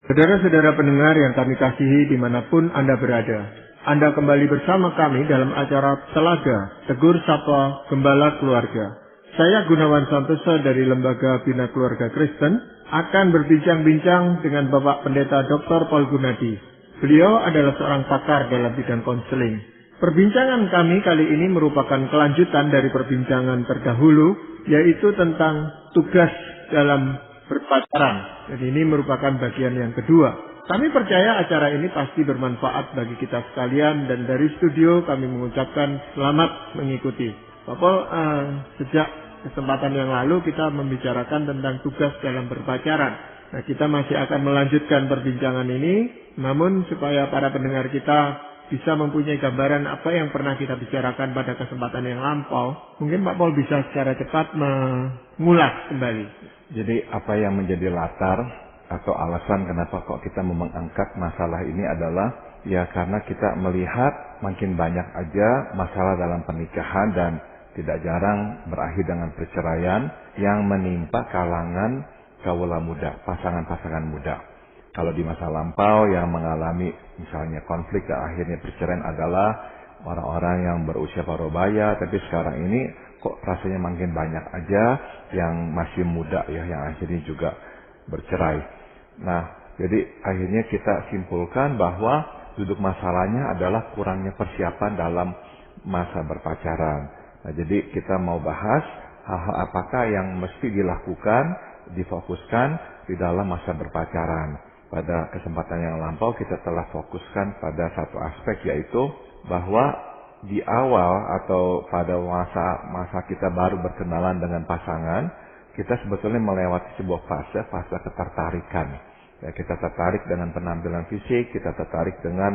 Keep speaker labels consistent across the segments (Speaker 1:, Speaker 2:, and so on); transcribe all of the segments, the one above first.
Speaker 1: Saudara-saudara pendengar yang kami kasihi dimanapun Anda berada, Anda kembali bersama kami dalam acara Telaga Tegur Sapa Gembala Keluarga. Saya Gunawan Santoso dari Lembaga Bina Keluarga Kristen akan berbincang-bincang dengan Bapak Pendeta Dr. Paul Gunadi. Beliau adalah seorang pakar dalam bidang konseling. Perbincangan kami kali ini merupakan kelanjutan dari perbincangan terdahulu, yaitu tentang tugas dalam berpacaran. Jadi ini merupakan bagian yang kedua. Kami percaya acara ini pasti bermanfaat bagi kita sekalian dan dari studio kami mengucapkan selamat mengikuti. Pak Paul, sejak kesempatan yang lalu kita membicarakan tentang tugas dalam berpacaran. Nah, kita masih akan melanjutkan perbincangan ini, namun supaya para pendengar kita bisa mempunyai gambaran apa yang pernah kita bicarakan pada kesempatan yang lampau, mungkin Pak Paul bisa secara cepat mengulas kembali.
Speaker 2: Jadi apa yang menjadi latar atau alasan kenapa kok kita mengangkat masalah ini adalah ya karena kita melihat makin banyak aja masalah dalam pernikahan dan tidak jarang berakhir dengan perceraian yang menimpa kalangan kaula muda, pasangan-pasangan muda. Kalau di masa lampau yang mengalami misalnya konflik dan akhirnya perceraian adalah orang-orang yang berusia parubaya, tapi sekarang ini kok rasanya makin banyak aja yang masih muda ya, yang akhirnya juga bercerai. Nah, jadi akhirnya kita simpulkan bahwa duduk masalahnya adalah kurangnya persiapan dalam masa berpacaran. Nah, jadi kita mau bahas hal-hal apakah yang mesti dilakukan, difokuskan di dalam masa berpacaran. Pada kesempatan yang lampau kita telah fokuskan pada satu aspek, yaitu bahwa di awal atau pada masa kita baru berkenalan dengan pasangan, kita sebetulnya melewati sebuah fase ketertarikan. Ya, kita tertarik dengan penampilan fisik, kita tertarik dengan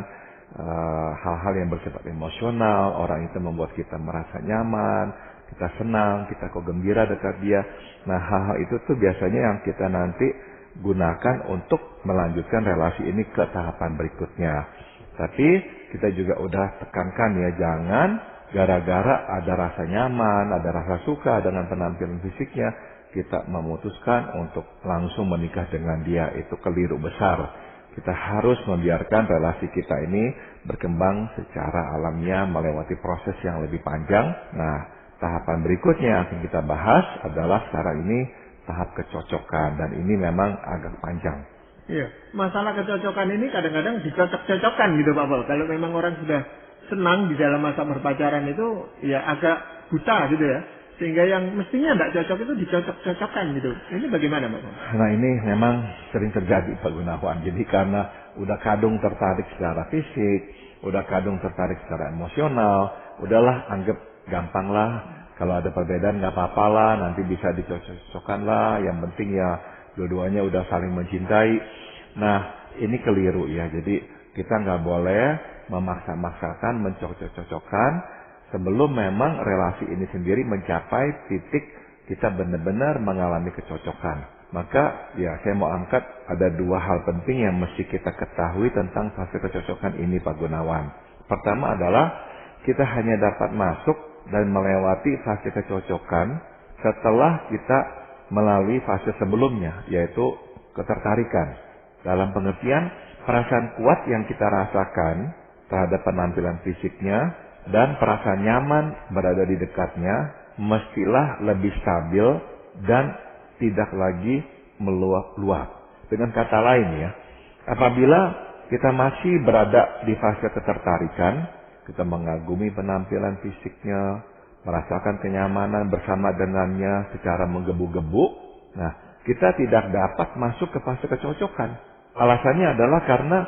Speaker 2: hal-hal yang bersifat emosional, orang itu membuat kita merasa nyaman, kita senang, kita kok gembira dekat dia. Nah, hal-hal itu tuh biasanya yang kita nanti gunakan untuk melanjutkan relasi ini ke tahapan berikutnya. Tapi kita juga udah tekankan ya, jangan gara-gara ada rasa nyaman, ada rasa suka dengan penampilan fisiknya, kita memutuskan untuk langsung menikah dengan dia. Itu keliru besar. Kita harus membiarkan relasi kita ini berkembang secara alamiah melewati proses yang lebih panjang. Nah, tahapan berikutnya yang akan kita bahas adalah sekarang ini tahap kecocokan, dan ini memang agak panjang.
Speaker 1: Iya, masalah kecocokan ini kadang-kadang dicocok-cocokkan gitu Pak Paul. Kalau memang orang sudah senang di dalam masa berpacaran itu ya agak buta gitu ya. Sehingga yang mestinya tidak cocok itu dicocok-cocokkan gitu. Ini bagaimana Pak Paul?
Speaker 2: Nah, ini memang sering terjadi Pak Gunawan. Jadi karena udah kadung tertarik secara fisik, udah kadung tertarik secara emosional, udahlah anggap gampang lah. Kalau ada perbedaan nggak apa-apa lah, nanti bisa dicocok-cocokkan lah. Yang penting ya dua-duanya udah saling mencintai. Nah, ini keliru ya. Jadi kita nggak boleh memaksa-maksakan, mencocok-cocokkan sebelum memang relasi ini sendiri mencapai titik kita benar-benar mengalami kecocokan. Maka ya saya mau angkat ada dua hal penting yang mesti kita ketahui tentang fase kecocokan ini Pak Gunawan. Pertama adalah kita hanya dapat masuk dan melewati fase kecocokan setelah kita melalui fase sebelumnya, yaitu ketertarikan. Dalam pengertian perasaan kuat yang kita rasakan terhadap penampilan fisiknya dan perasaan nyaman berada di dekatnya mestilah lebih stabil dan tidak lagi meluap-luap. Dengan kata lain ya, apabila kita masih berada di fase ketertarikan, kita mengagumi penampilan fisiknya, merasakan kenyamanan bersama dengannya secara menggebu-gebu. Nah, kita tidak dapat masuk ke fase kecocokan. Alasannya adalah karena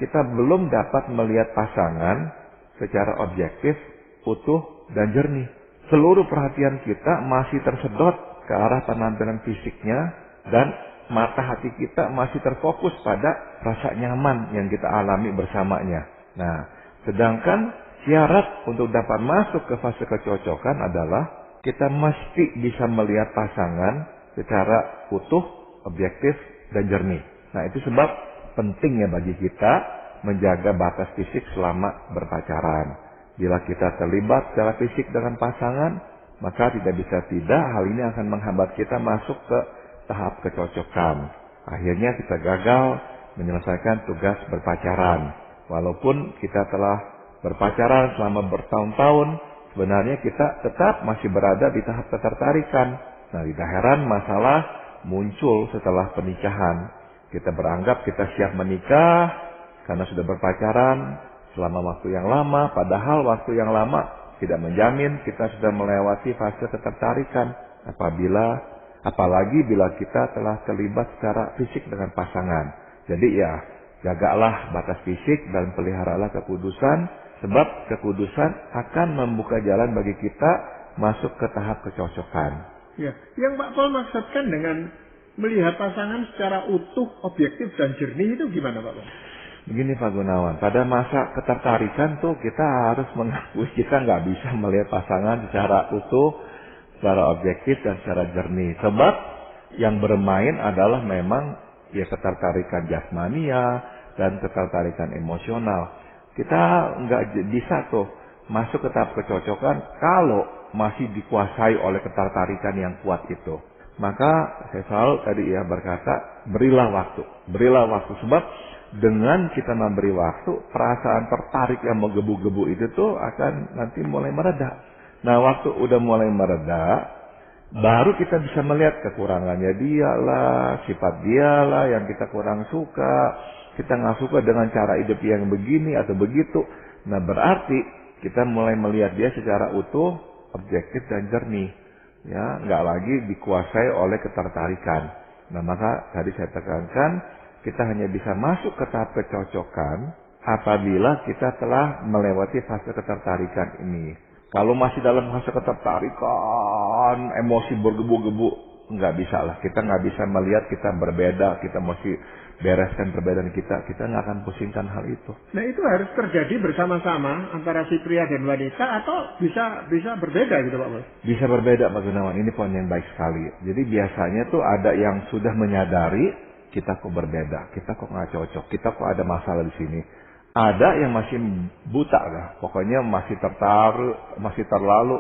Speaker 2: kita belum dapat melihat pasangan secara objektif, utuh, dan jernih. Seluruh perhatian kita masih tersedot ke arah penampilan fisiknya dan mata hati kita masih terfokus pada rasa nyaman yang kita alami bersamanya. Nah, sedangkan syarat untuk dapat masuk ke fase kecocokan adalah kita mesti bisa melihat pasangan secara utuh, objektif, dan jernih. Nah, itu sebab pentingnya bagi kita menjaga batas fisik selama berpacaran. Bila kita terlibat secara fisik dengan pasangan, maka tidak bisa tidak hal ini akan menghambat kita masuk ke tahap kecocokan. Akhirnya kita gagal menyelesaikan tugas berpacaran. Walaupun kita telah berpacaran selama bertahun-tahun, sebenarnya kita tetap masih berada di tahap ketertarikan. Nah, tidak heran masalah muncul setelah pernikahan. Kita beranggap kita siap menikah karena sudah berpacaran selama waktu yang lama, padahal waktu yang lama tidak menjamin kita sudah melewati fase ketertarikan. Apalagi bila kita telah terlibat secara fisik dengan pasangan. Jadi ya, jagalah batas fisik dan peliharalah kekudusan, sebab kekudusan akan membuka jalan bagi kita masuk ke tahap kecocokan.
Speaker 1: Ya, yang Pak Paul maksudkan dengan melihat pasangan secara utuh, objektif dan jernih itu gimana Pak Paul?
Speaker 2: Begini Pak Gunawan, pada masa ketertarikan tuh kita harus mengakui kita nggak bisa melihat pasangan secara utuh, secara objektif dan secara jernih. Sebab yang bermain adalah memang ya ketertarikan jasmania dan ketertarikan emosional. Kita nggak bisa tuh masuk ke tahap kecocokan kalau masih dikuasai oleh ketertarikan yang kuat itu. Maka saya selalu tadi ya berkata, berilah waktu. Sebab dengan kita memberi waktu, perasaan tertarik yang menggebu-gebu itu tuh akan nanti mulai mereda. Nah, waktu udah mulai mereda, baru kita bisa melihat kekurangannya dialah, sifat dialah yang kita kurang suka. Kita nggak suka dengan cara hidup yang begini atau begitu. Nah, berarti kita mulai melihat dia secara utuh, objektif dan jernih. Ya, nggak lagi dikuasai oleh ketertarikan. Nah, maka tadi saya tekankan, kita hanya bisa masuk ke tahap kecocokan apabila kita telah melewati fase ketertarikan ini. Kalau masih dalam fase ketertarikan, emosi bergebu-gebu, nggak bisa lah. Kita nggak bisa melihat kita berbeda, kita mesti bereskan perbedaan kita nggak akan pusingkan hal itu.
Speaker 1: Nah, itu harus terjadi bersama-sama antara si pria dan wanita atau bisa berbeda gitu Pak Bos?
Speaker 2: Bisa berbeda Pak Gunawan, ini poin yang baik sekali. Jadi biasanya tuh ada yang sudah menyadari kita kok berbeda, kita kok nggak cocok, kita kok ada masalah di sini. Ada yang masih buta lah, pokoknya masih terlalu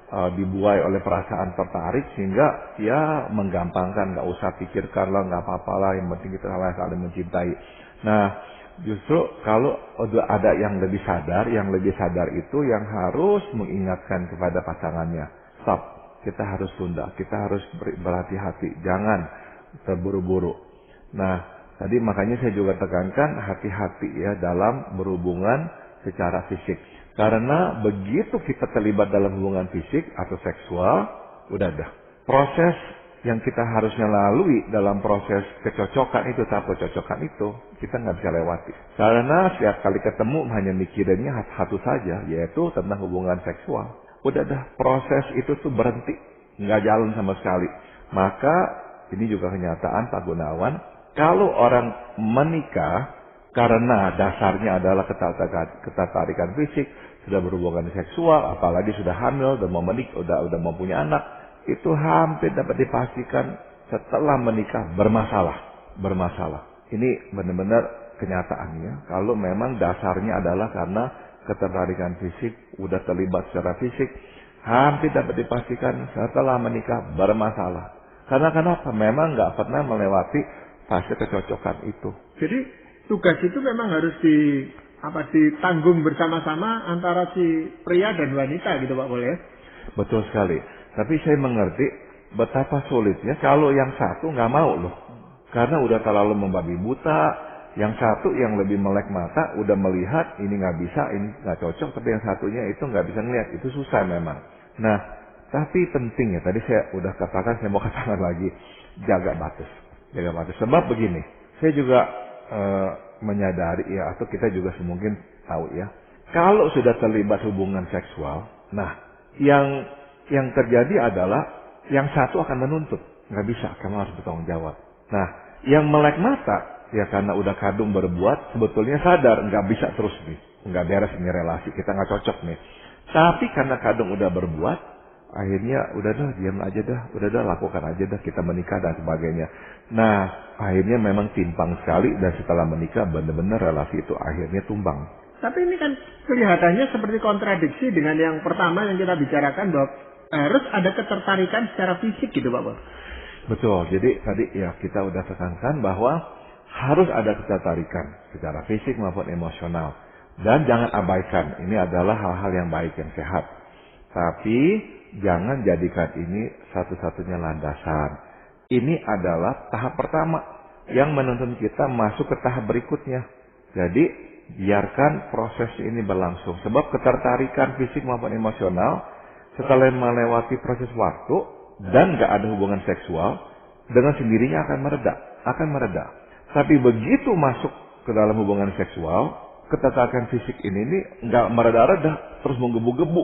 Speaker 2: dibuai oleh perasaan tertarik sehingga ya menggampangkan, nggak usah pikirkan lah, nggak apa-apa lah, yang penting kita saling mencintai. Nah, justru kalau udah ada yang lebih sadar itu yang harus mengingatkan kepada pasangannya, stop, kita harus tunda, kita harus berhati-hati, jangan terburu-buru. Nah, tadi makanya saya juga tekankan hati-hati ya dalam berhubungan secara fisik. Karena begitu kita terlibat dalam hubungan fisik atau seksual, udah dah. Proses yang kita harusnya lalui dalam proses kecocokan itu, tahap kecocokan itu, kita nggak bisa lewati. Karena setiap kali ketemu hanya mikirinnya satu saja, yaitu tentang hubungan seksual. Udah dah, proses itu tuh berhenti. Nggak jalan sama sekali. Maka, ini juga kenyataan Pak Gunawan, kalau orang menikah, karena dasarnya adalah ketertarikan fisik, sudah berhubungan seksual, apalagi sudah hamil dan mau menikah, udah mau punya anak, itu hampir dapat dipastikan setelah menikah bermasalah. Ini benar-benar kenyataannya. Kalau memang dasarnya adalah karena ketertarikan fisik, udah terlibat secara fisik, hampir dapat dipastikan setelah menikah bermasalah. Karena kenapa? Memang nggak pernah melewati fase kecocokan itu.
Speaker 1: Jadi tugas itu memang harus ditanggung bersama-sama antara si pria dan wanita gitu Pak Boleh?
Speaker 2: Betul sekali. Tapi saya mengerti betapa sulitnya kalau yang satu nggak mau loh. Karena udah terlalu membabi buta. Yang satu yang lebih melek mata udah melihat ini nggak bisa, ini nggak cocok. Tapi yang satunya itu nggak bisa ngeliat. Itu susah memang. Nah, tapi pentingnya tadi saya udah katakan, saya mau katakan lagi, jaga batas. Sebab begini, saya juga menyadari ya, atau kita juga mungkin tahu ya, kalau sudah terlibat hubungan seksual, nah yang terjadi adalah yang satu akan menuntut, nggak bisa, kamu harus bertanggung jawab. Nah, yang melek mata ya karena udah kadung berbuat, sebetulnya sadar nggak bisa terus nih, nggak beres ini relasi, kita nggak cocok nih. Tapi karena kadung udah berbuat, akhirnya udah dah, diam aja dah, udah dah, lakukan aja dah, kita menikah dan sebagainya. Nah, akhirnya memang timpang sekali dan setelah menikah benar-benar relasi itu akhirnya tumbang.
Speaker 1: Tapi ini kan kelihatannya seperti kontradiksi dengan yang pertama yang kita bicarakan bahwa harus ada ketertarikan secara fisik gitu Pak Bos.
Speaker 2: Betul, jadi tadi ya kita udah tekankan bahwa harus ada ketertarikan secara fisik maupun emosional. Dan jangan abaikan, ini adalah hal-hal yang baik, yang sehat. Tapi jangan jadikan ini satu-satunya landasan. Ini adalah tahap pertama yang menuntun kita masuk ke tahap berikutnya. Jadi biarkan proses ini berlangsung. Sebab ketertarikan fisik maupun emosional setelah melewati proses waktu dan gak ada hubungan seksual, dengan sendirinya akan mereda. Tapi begitu masuk ke dalam hubungan seksual, ketertarikan fisik ini nggak mereda-reda, terus menggebu-gebu.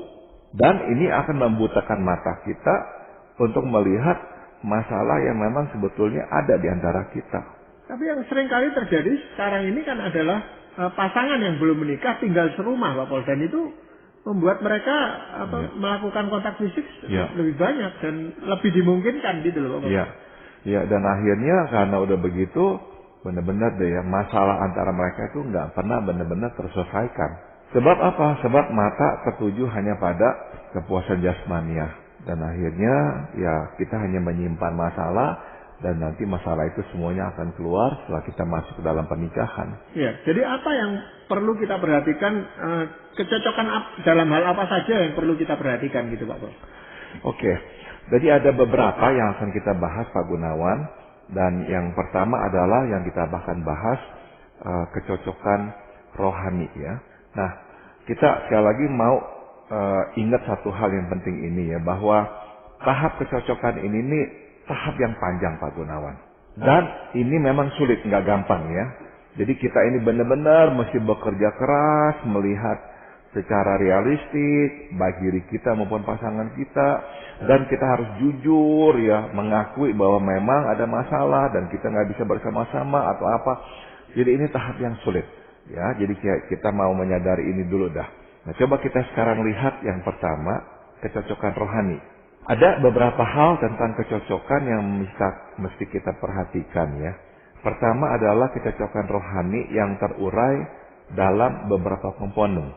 Speaker 2: Dan ini akan membutakan mata kita untuk melihat masalah yang memang sebetulnya ada di antara kita.
Speaker 1: Tapi yang sering kali terjadi sekarang ini kan adalah pasangan yang belum menikah tinggal serumah, Pak Pol. Dan itu membuat mereka melakukan kontak fisik lebih banyak dan lebih dimungkinkan gitu loh, Pak Pol.
Speaker 2: Ya, dan akhirnya karena udah begitu, benar-benar deh ya, masalah antara mereka itu nggak pernah benar-benar terselesaikan. Sebab apa? Sebab mata tertuju hanya pada kepuasan jasmaniah. Dan akhirnya ya kita hanya menyimpan masalah, dan nanti masalah itu semuanya akan keluar setelah kita masuk ke dalam pernikahan.
Speaker 1: Ya, jadi apa yang perlu kita perhatikan, kecocokan dalam hal apa saja yang perlu kita perhatikan gitu Pak Pol?
Speaker 2: Oke, jadi ada beberapa yang akan kita bahas Pak Gunawan. Dan yang pertama adalah yang kita bahkan bahas kecocokan rohani ya. Nah, kita sekali lagi mau ingat satu hal yang penting ini ya, bahwa tahap kecocokan ini tahap yang panjang Pak Gunawan. Dan ini memang sulit, nggak gampang ya. Jadi kita ini benar-benar mesti bekerja keras, melihat secara realistik, baik diri kita maupun pasangan kita. Dan kita harus jujur ya, mengakui bahwa memang ada masalah dan kita nggak bisa bersama-sama atau apa. Jadi ini tahap yang sulit. Ya, jadi kita mau menyadari ini dulu dah. Nah, coba kita sekarang lihat yang pertama, kecocokan rohani. Ada beberapa hal tentang kecocokan yang mesti kita perhatikan ya. Pertama adalah kecocokan rohani yang terurai dalam beberapa komponen.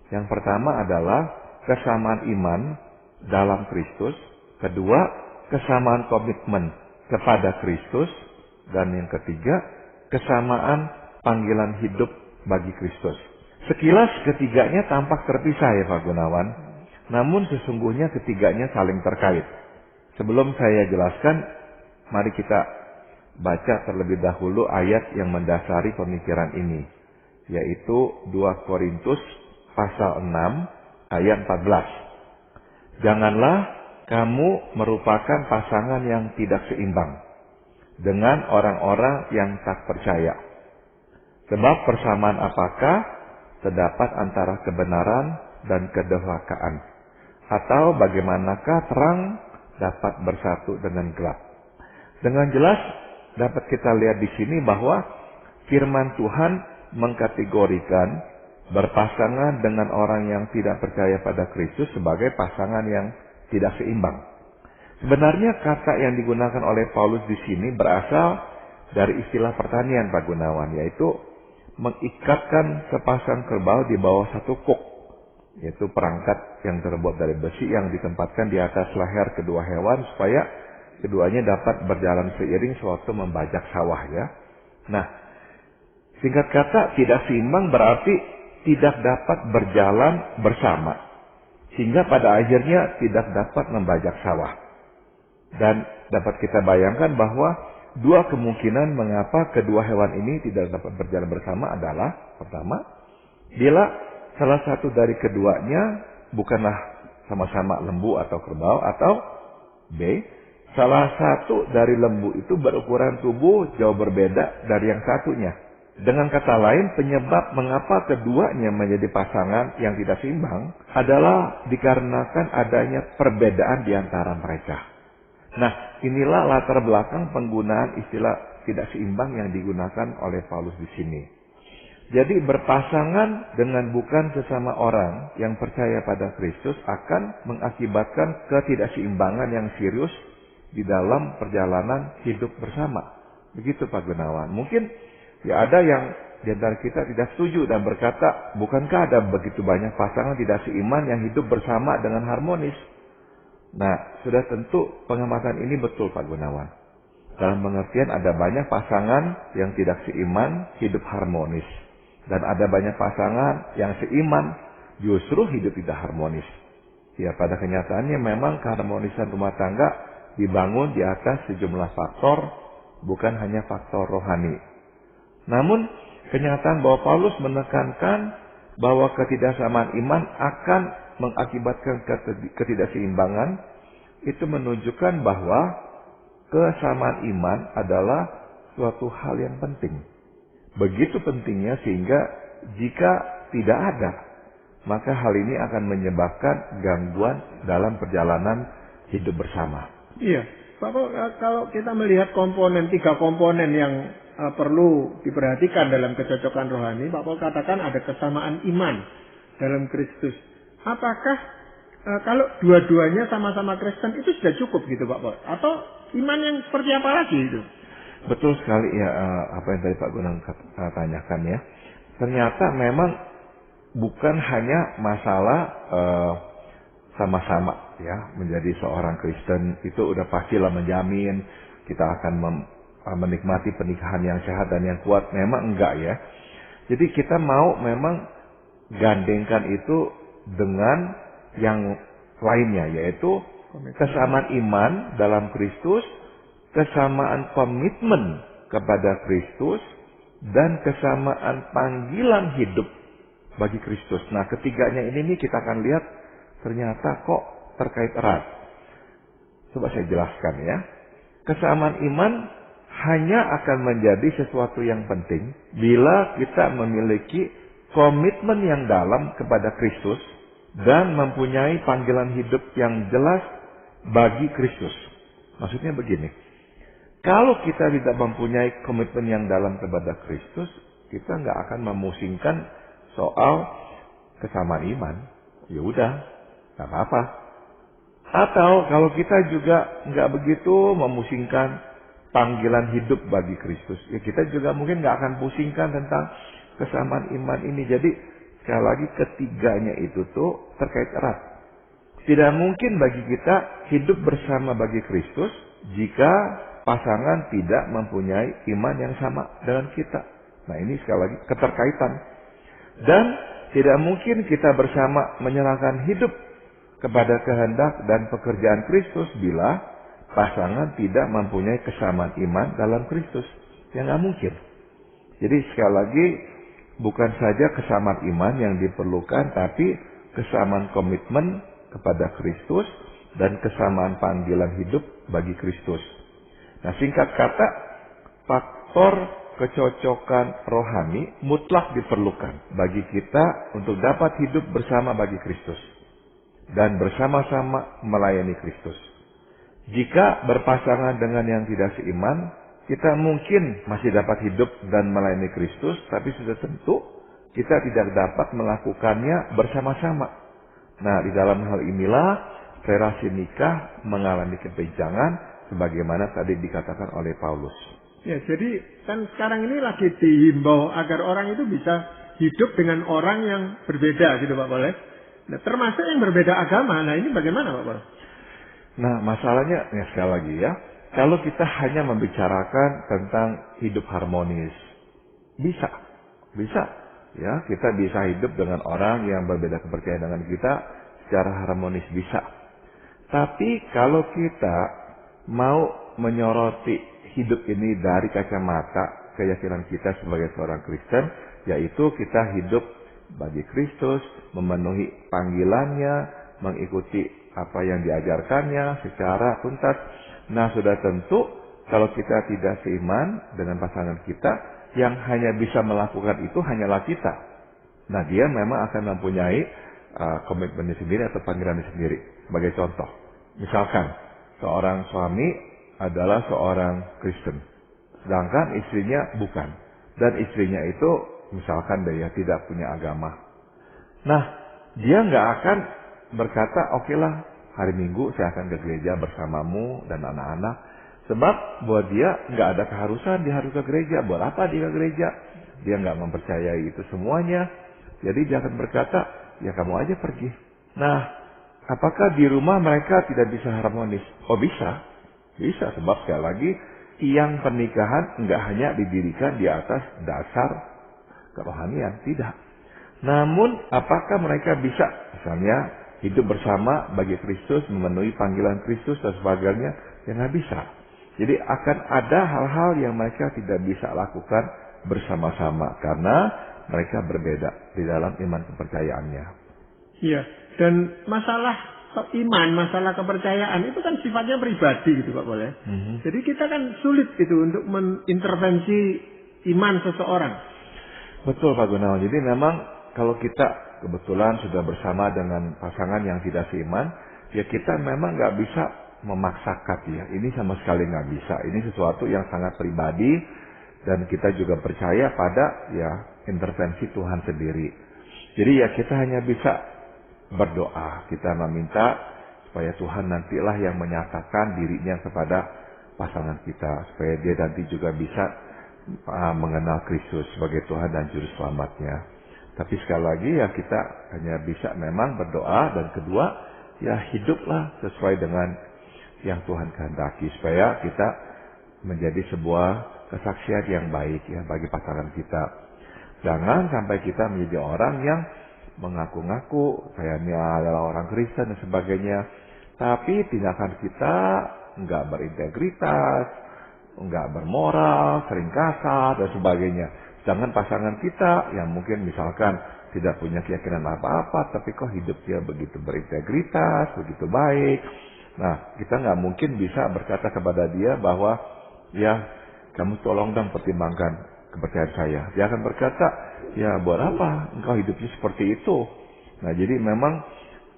Speaker 2: Yang pertama adalah kesamaan iman dalam Kristus. Kedua, kesamaan komitmen kepada Kristus. Dan yang ketiga, kesamaan panggilan hidup bagi Kristus. Sekilas ketiganya tampak terpisah ya Pak Gunawan. Namun sesungguhnya ketiganya saling terkait. Sebelum saya jelaskan, mari kita baca terlebih dahulu ayat yang mendasari pemikiran ini. Yaitu 2 Korintus pasal 6 ayat 14. Janganlah kamu merupakan pasangan yang tidak seimbang dengan orang-orang yang tak percaya. Sebab persamaan apakah terdapat antara kebenaran dan kedurhakaan? Atau bagaimanakah terang dapat bersatu dengan gelap? Dengan jelas dapat kita lihat di sini bahwa firman Tuhan mengkategorikan berpasangan dengan orang yang tidak percaya pada Kristus sebagai pasangan yang tidak seimbang. Sebenarnya kata yang digunakan oleh Paulus di sini berasal dari istilah pertanian Pak Gunawan, yaitu mengikatkan sepasang kerbau di bawah satu kuk, yaitu perangkat yang terbuat dari besi yang ditempatkan di atas leher kedua hewan supaya keduanya dapat berjalan seiring sewaktu membajak sawah ya. Nah, singkat kata tidak seimbang berarti tidak dapat berjalan bersama, sehingga pada akhirnya tidak dapat membajak sawah. Dan dapat kita bayangkan bahwa dua kemungkinan mengapa kedua hewan ini tidak dapat berjalan bersama adalah, pertama, bila salah satu dari keduanya bukanlah sama-sama lembu atau kerbau, atau B, salah satu dari lembu itu berukuran tubuh jauh berbeda dari yang satunya. Dengan kata lain, penyebab mengapa keduanya menjadi pasangan yang tidak seimbang adalah dikarenakan adanya perbedaan di antara mereka. Nah, inilah latar belakang penggunaan istilah tidak seimbang yang digunakan oleh Paulus di sini. Jadi berpasangan dengan bukan sesama orang yang percaya pada Kristus akan mengakibatkan ketidakseimbangan yang serius di dalam perjalanan hidup bersama. Begitu Pak Gunawan. Mungkin ya ada yang di antara kita tidak setuju dan berkata, bukankah ada begitu banyak pasangan tidak seiman yang hidup bersama dengan harmonis? Nah, sudah tentu pengamatan ini betul Pak Gunawan. Dalam pengertian ada banyak pasangan yang tidak seiman hidup harmonis. Dan ada banyak pasangan yang seiman justru hidup tidak harmonis. Ya, pada kenyataannya memang keharmonisan rumah tangga dibangun di atas sejumlah faktor, bukan hanya faktor rohani. Namun, kenyataan bahwa Paulus menekankan bahwa ketidaksamaan iman akan mengakibatkan ketidakseimbangan, itu menunjukkan bahwa kesamaan iman adalah suatu hal yang penting. Begitu pentingnya sehingga jika tidak ada, maka hal ini akan menyebabkan gangguan dalam perjalanan hidup bersama.
Speaker 1: Iya, Pak Paul, kalau kita melihat tiga komponen yang perlu diperhatikan dalam kecocokan rohani, Pak Paul katakan ada kesamaan iman dalam Kristus. Apakah kalau dua-duanya sama-sama Kristen itu sudah cukup gitu Pak Paul? Atau iman yang seperti apa lagi itu?
Speaker 2: Betul sekali ya, apa yang tadi Pak Gunang tanyakan ya. Ternyata memang bukan hanya masalah sama-sama ya menjadi seorang Kristen itu udah pastilah menjamin kita akan menikmati pernikahan yang sehat dan yang kuat. Memang enggak ya. Jadi kita mau memang gandengkan itu dengan yang lainnya, yaitu kesamaan iman dalam Kristus, kesamaan komitmen kepada Kristus, dan kesamaan panggilan hidup bagi Kristus. Nah, ketiganya ini nih kita akan lihat ternyata kok terkait erat. Coba saya jelaskan ya. Kesamaan iman hanya akan menjadi sesuatu yang penting bila kita memiliki komitmen yang dalam kepada Kristus dan mempunyai panggilan hidup yang jelas bagi Kristus. Maksudnya begini, kalau kita tidak mempunyai komitmen yang dalam kepada Kristus, kita nggak akan memusingkan soal kesamaan iman. Ya udah, nggak apa-apa. Atau kalau kita juga nggak begitu memusingkan panggilan hidup bagi Kristus, ya kita juga mungkin nggak akan pusingkan tentang kesamaan iman ini. Jadi sekali lagi ketiganya itu tuh terkait erat. Tidak mungkin bagi kita hidup bersama bagi Kristus jika pasangan tidak mempunyai iman yang sama dengan kita. Nah, ini sekali lagi keterkaitan. Dan tidak mungkin kita bersama menyerahkan hidup kepada kehendak dan pekerjaan Kristus bila pasangan tidak mempunyai kesamaan iman dalam Kristus. Ya nggak mungkin. Jadi sekali lagi bukan saja kesamaan iman yang diperlukan, tapi kesamaan komitmen kepada Kristus dan kesamaan panggilan hidup bagi Kristus. Nah, singkat kata, faktor kecocokan rohani mutlak diperlukan bagi kita untuk dapat hidup bersama bagi Kristus dan bersama-sama melayani Kristus. Jika berpasangan dengan yang tidak seiman, kita mungkin masih dapat hidup dan melayani Kristus, tapi sudah tentu kita tidak dapat melakukannya bersama-sama. Nah, di dalam hal inilah relasi nikah mengalami kebenjangan sebagaimana tadi dikatakan oleh Paulus.
Speaker 1: Ya, jadi kan sekarang ini lagi dihimbau agar orang itu bisa hidup dengan orang yang berbeda gitu Pak Paul. Nah, termasuk yang berbeda agama. Nah, ini bagaimana Pak Paul?
Speaker 2: Nah, masalahnya ya sekali lagi ya, kalau kita hanya membicarakan tentang hidup harmonis, bisa ya, kita bisa hidup dengan orang yang berbeda kepercayaan dengan kita secara harmonis, bisa. Tapi kalau kita mau menyoroti hidup ini dari kacamata keyakinan kita sebagai seorang Kristen, yaitu kita hidup bagi Kristus, memenuhi panggilannya, mengikuti apa yang diajarkannya secara tuntas. Nah, sudah tentu kalau kita tidak seiman dengan pasangan kita, yang hanya bisa melakukan itu hanyalah kita. Nah, dia memang akan mempunyai komitmennya sendiri atau panggilannya sendiri. Sebagai contoh, misalkan seorang suami adalah seorang Kristen, sedangkan istrinya bukan, dan istrinya itu misalkan dia tidak punya agama. Nah, dia nggak akan berkata, oke lah, hari Minggu saya akan ke gereja bersamamu dan anak-anak. Sebab buat dia nggak ada keharusan dia harus ke gereja. Buat apa dia ke gereja? Dia nggak mempercayai itu semuanya. Jadi dia akan berkata, ya kamu aja pergi. Nah, apakah di rumah mereka tidak bisa harmonis? Oh bisa. Bisa, sebab sekali lagi tiang pernikahan nggak hanya didirikan di atas dasar kerohanian, tidak. Namun apakah mereka bisa misalnya hidup bersama bagi Kristus, memenuhi panggilan Kristus dan sebagainya? Ya nggak bisa. Jadi akan ada hal-hal yang mereka tidak bisa lakukan bersama-sama karena mereka berbeda di dalam iman kepercayaannya.
Speaker 1: Iya, dan masalah iman, masalah kepercayaan itu kan sifatnya pribadi gitu Pak Boleh. Jadi kita kan sulit itu untuk mengintervensi iman seseorang.
Speaker 2: Betul Pak Gunawan. Jadi memang kalau kita kebetulan sudah bersama dengan pasangan yang tidak seiman, ya kita memang nggak bisa memaksakan ya. Ini sama sekali nggak bisa. Ini sesuatu yang sangat pribadi dan kita juga percaya pada ya intervensi Tuhan sendiri. Jadi ya kita hanya bisa berdoa, kita meminta supaya Tuhan nantilah yang menyatakan dirinya kepada pasangan kita, supaya dia nanti juga bisa mengenal Kristus sebagai Tuhan dan Juru Selamatnya. Tapi sekali lagi ya kita hanya bisa memang berdoa, dan kedua ya hiduplah sesuai dengan yang Tuhan kehendaki supaya kita menjadi sebuah kesaksian yang baik ya bagi pasangan kita. Jangan sampai kita menjadi orang yang mengaku-ngaku saya ini adalah orang Kristen dan sebagainya, tapi tindakan kita enggak berintegritas, enggak bermoral, sering kasar dan sebagainya. Jangan pasangan kita yang mungkin misalkan tidak punya keyakinan apa-apa, tapi kok hidup dia begitu berintegritas, begitu baik. Nah, kita nggak mungkin bisa berkata kepada dia bahwa ya kamu tolong dong pertimbangkan kepercayaan saya. Dia akan berkata, ya buat apa engkau hidupnya seperti itu. Nah jadi memang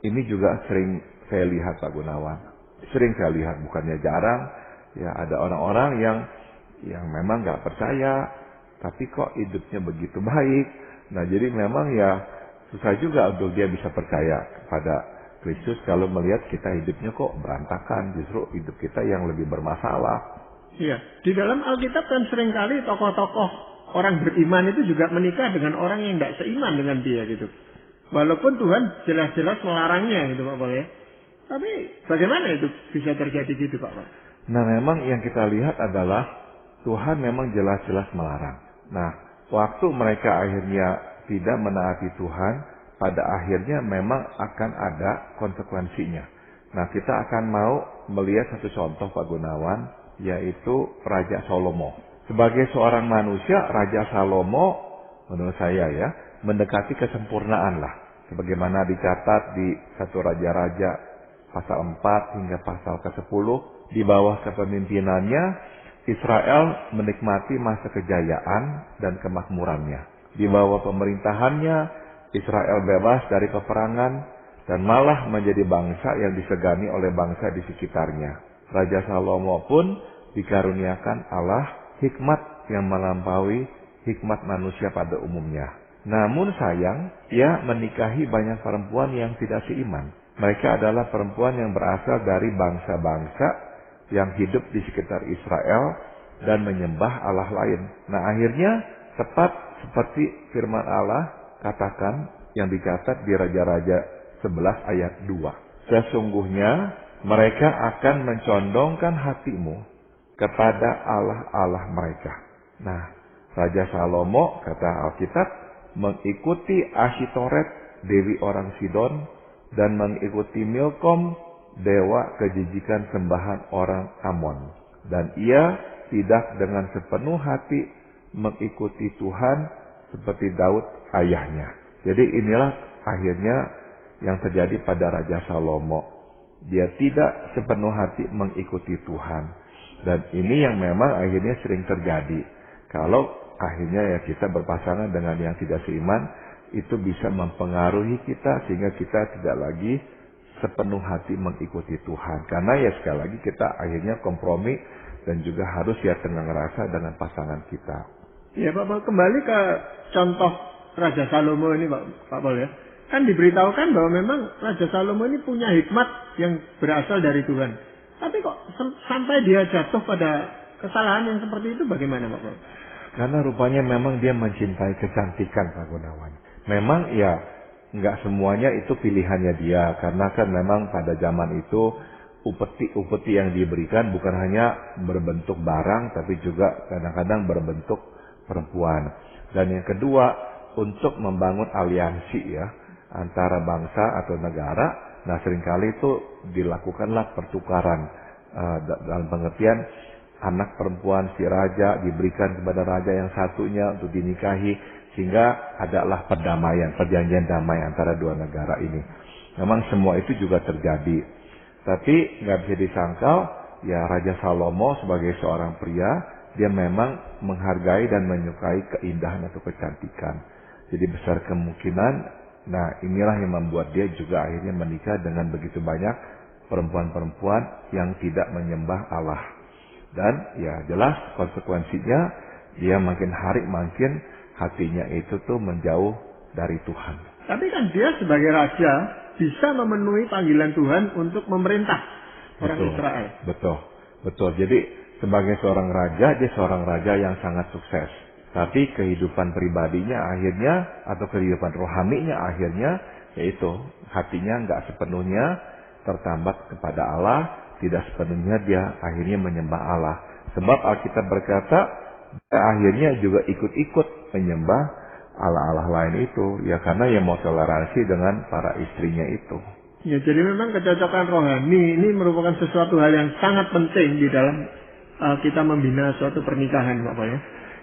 Speaker 2: ini juga sering saya lihat Pak Gunawan. Sering saya lihat, bukannya jarang. Ya ada orang-orang yang memang nggak percaya, tapi kok hidupnya begitu baik. Nah jadi memang ya susah juga untuk dia bisa percaya kepada Kristus kalau melihat kita hidupnya kok berantakan. Justru hidup kita yang lebih bermasalah.
Speaker 1: Iya, di dalam Alkitab kan seringkali tokoh-tokoh orang beriman itu juga menikah dengan orang yang tidak seiman dengan dia gitu. Walaupun Tuhan jelas-jelas melarangnya gitu Pak Boleh. Tapi bagaimana itu bisa terjadi gitu Pak?
Speaker 2: Nah memang yang kita lihat adalah Tuhan memang jelas-jelas melarang. Nah waktu mereka akhirnya tidak menaati Tuhan, pada akhirnya memang akan ada konsekuensinya. Nah kita akan mau melihat satu contoh Pak Gunawan, yaitu Raja Salomo. Sebagai seorang manusia, Raja Salomo menurut saya ya mendekati kesempurnaan lah. Sebagaimana dicatat di 1 Raja-Raja pasal 4 hingga pasal ke-10, di bawah kepemimpinannya Israel menikmati masa kejayaan dan kemakmurannya. Di bawah pemerintahannya Israel bebas dari peperangan dan malah menjadi bangsa yang disegani oleh bangsa di sekitarnya. Raja Salomo pun dikaruniakan Allah hikmat yang melampaui hikmat manusia pada umumnya. Namun sayang, ia menikahi banyak perempuan yang tidak seiman. Mereka adalah perempuan yang berasal dari bangsa-bangsa yang hidup di sekitar Israel dan menyembah Allah lain. Nah akhirnya tepat seperti firman Allah katakan yang dicatat di Raja-Raja 11 ayat 2. Sesungguhnya mereka akan mencondongkan hatimu kepada Allah-Allah mereka. Nah, Raja Salomo, kata Alkitab, mengikuti Asyitoret, dewi orang Sidon, dan mengikuti Milkom, dewa kejijikan sembahan orang Amon. Dan ia tidak dengan sepenuh hati mengikuti Tuhan seperti Daud ayahnya. Jadi inilah akhirnya yang terjadi pada Raja Salomo. Dia tidak sepenuh hati mengikuti Tuhan. Dan ini yang memang akhirnya sering terjadi. Kalau akhirnya ya kita berpasangan dengan yang tidak seiman, itu bisa mempengaruhi kita sehingga kita tidak lagi sepenuh hati mengikuti Tuhan. Karena ya sekali lagi kita akhirnya kompromi dan juga harus ya tengah rasa dengan pasangan kita.
Speaker 1: Ya Pak, kembali ke contoh Raja Salomo ini Pak Pol ya. Kan diberitahukan bahwa memang Raja Salomo ini punya hikmat yang berasal dari Tuhan. Tapi kok sampai dia jatuh pada kesalahan yang seperti itu bagaimana Pak Pol?
Speaker 2: Karena rupanya memang dia mencintai kecantikan Pak Gunawan. Memang ya nggak semuanya itu pilihannya dia. Karena kan memang pada zaman itu upeti-upeti yang diberikan bukan hanya berbentuk barang, tapi juga kadang-kadang berbentuk perempuan. Dan yang kedua, untuk membangun aliansi ya antara bangsa atau negara. Nah, seringkali itu dilakukanlah pertukaran dalam pengertian anak perempuan si raja diberikan kepada raja yang satunya untuk dinikahi, sehingga adalah perdamaian, perjanjian damai antara dua negara ini. Memang semua itu juga terjadi, tapi nggak bisa disangkal ya, Raja Salomo sebagai seorang pria, dia memang menghargai dan menyukai keindahan atau kecantikan. Jadi besar kemungkinan, nah inilah yang membuat dia juga akhirnya menikah dengan begitu banyak perempuan-perempuan yang tidak menyembah Allah. Dan ya jelas konsekuensinya, dia makin hari makin hatinya itu tuh menjauh dari Tuhan.
Speaker 1: Tapi kan dia sebagai raja bisa memenuhi panggilan Tuhan untuk memerintah orang Israel.
Speaker 2: Betul. Jadi sebagai seorang raja, dia seorang raja yang sangat sukses. Tapi kehidupan pribadinya akhirnya, atau kehidupan rohaninya akhirnya, yaitu hatinya nggak sepenuhnya tertambat kepada Allah, tidak sepenuhnya dia akhirnya menyembah Allah. Sebab Alkitab berkata, dia akhirnya juga ikut-ikut menyembah Allah-Allah lain itu, ya karena yang mau toleransi dengan para istrinya itu.
Speaker 1: Ya, jadi memang kecocokan rohani ini merupakan sesuatu hal yang sangat penting di dalam kita membina suatu pernikahan, Bapak ya.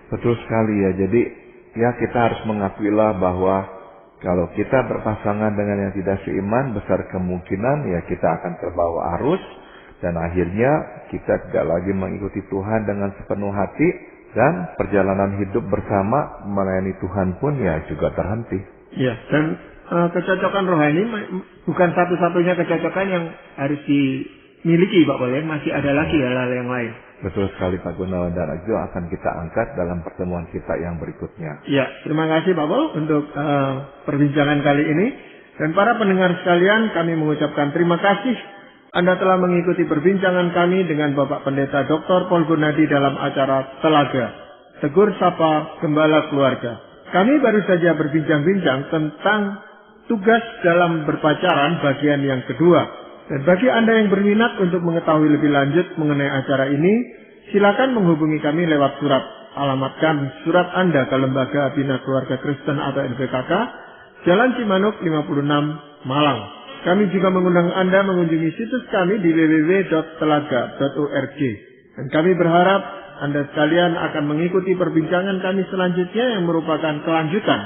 Speaker 2: Betul sekali ya. Jadi ya kita harus mengakuilah bahwa kalau kita berpasangan dengan yang tidak seiman, besar kemungkinan ya kita akan terbawa arus, dan akhirnya kita tidak lagi mengikuti Tuhan dengan sepenuh hati, dan perjalanan hidup bersama melayani Tuhan pun ya juga terhenti. Ya,
Speaker 1: dan kecocokan rohani bukan satu-satunya kecocokan yang harus dimiliki, Pak Boleh. Masih ada lagi hal-hal yang lain.
Speaker 2: Betul sekali Pak Gunawan, dan itu akan kita angkat dalam pertemuan kita yang berikutnya.
Speaker 1: Ya, terima kasih Pak Bol untuk perbincangan kali ini. Dan para pendengar sekalian, kami mengucapkan terima kasih Anda telah mengikuti perbincangan kami dengan Bapak Pendeta Dr. Paul Gunadi dalam acara Telaga, Tegur Sapa Gembala Keluarga. Kami baru saja berbincang-bincang tentang tugas dalam berpacaran bagian yang kedua. Dan bagi Anda yang berminat untuk mengetahui lebih lanjut mengenai acara ini, silakan menghubungi kami lewat surat. Alamat kami, surat Anda ke Lembaga Bina Keluarga Kristen atau LBKK, Jalan Cimanuk 56, Malang. Kami juga mengundang Anda mengunjungi situs kami di www.telaga.org. Dan kami berharap Anda sekalian akan mengikuti perbincangan kami selanjutnya yang merupakan kelanjutan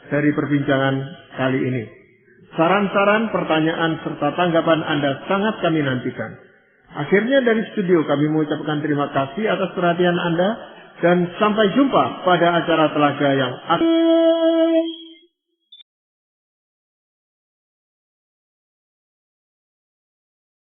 Speaker 1: dari perbincangan kali ini. Saran-saran, pertanyaan, serta tanggapan Anda sangat kami nantikan. Akhirnya dari studio kami mengucapkan terima kasih atas perhatian Anda, dan sampai jumpa pada acara Telaga yang akan